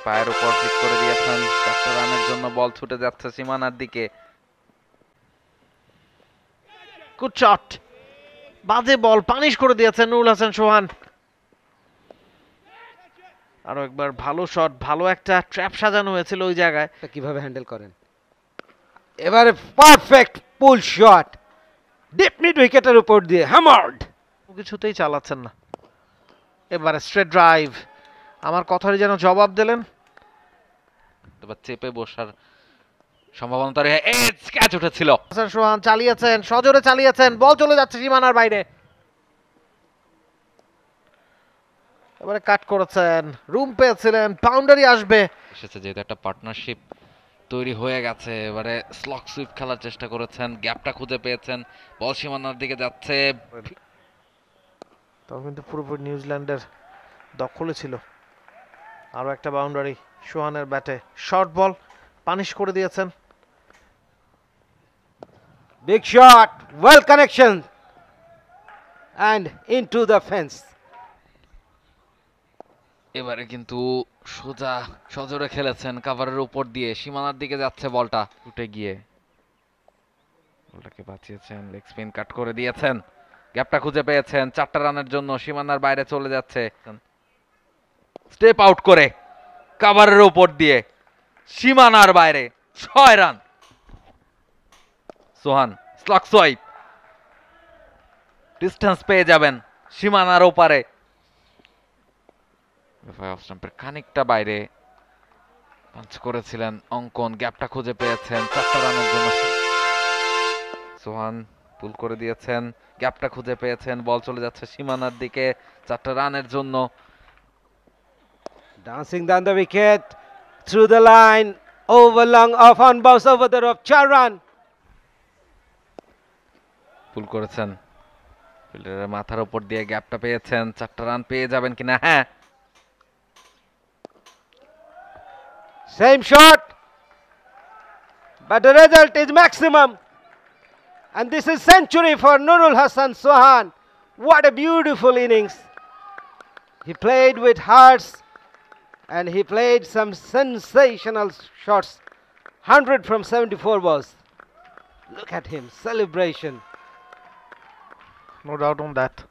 পায়ের উপর ক্লিক করে দিয়েছেন। 4টা রানের জন্য বল ছুটে যাচ্ছে সীমানার দিকে। গুড শট, বাজে বল, পানিশ করে দিয়েছেন নুরুল হাসান সোহান। আরো একবার ভালো শট, ভালো একটা ট্র্যাপ সাজানো হয়েছিল ওই জায়গায়। কিভাবে হ্যান্ডেল করেন, এবারে পারফেক্ট পুল শট, ডিপ মিড উইকেটের উপর দিয়ে হ্যামার্ড। কিছুতেই চালাচ্ছেন না। এবারে স্ট্রেট ড্রাইভ, আমার কথারই যেন জবাব দিলেন। এবার চেপে বসার সম্ভাবনা তৈরি হয়, ক্যাচ উঠেছিল। হাসান সোহান চালিয়েছেন, সজোরে চালিয়েছেন, বল চলে যাচ্ছে সীমানার বাইরে। এবারে কাট করেছেন, রুম পেয়েছিলেন, বাউন্ডারি আসবে। এসেছে যেহেতু একটা পার্টনারশিপ তৈরি হয়ে গেছে, এবারে স্লক সুইপ খেলার চেষ্টা করেছেন, গ্যাপটা খুঁজে পেয়েছেন, বল সীমানার দিকে যাচ্ছে। তখন কিন্তু পুরোপুরি নিউজিল্যান্ডের দখলে ছিল। আরো একটা বাউন্ডারি সোহানের ব্যাটে, শর্ট বল, পানিশ করে দিয়েছেন। Big shot, well connection and into the fence. এবারে কিন্তু সোজা সজোরে খেলেছেন কাভারের উপর দিয়ে, সীমানার দিকে যাচ্ছে বলটা, উঠে গিয়ে বলটাকে বাঁচিয়েছেন, লেগ স্পিন কাট করে দিয়েছেন, গ্যাপটা খুঁজে পেয়েছেন। 4টা রানের জন্য সীমানার বাইরে চলে যাচ্ছে, স্টেপ আউট করে কাভারের উপর দিয়ে সীমানার বাইরে 6 রান। সোহান স্লক সোয়াইপ, ডিস্টেন্স পেয়ে যাবেন সীমানার ওপারে, অফ স্টাম্পের খানিকটা বাইরে পাঞ্চ করেছিলেন অঙ্কন, গ্যাপটা খুঁজে পেয়েছেন। 4টা রানের জন্য সোহান পুল করে দিয়েছেন, গ্যাপটা খুঁজে পেয়েছেন, বল চলে যাচ্ছে সীমানার দিকে 4টা রানের জন্য। Dancing down the wicket, through the line, over long off on bounce over the rope, 4 run. পুল করেছেন, ফিল্ডারের মাথার উপর দিয়ে গ্যাপটা পেয়েছেন, 4টা রান পেয়ে যাবেন কিনা। হ্যাঁ, Same shot, but the result is maximum. And this is century for Nurul Hasan Sohan. What a beautiful innings. He played with hearts and he played some sensational shots. 100 from 74 balls. Look at him, celebration. No doubt on that.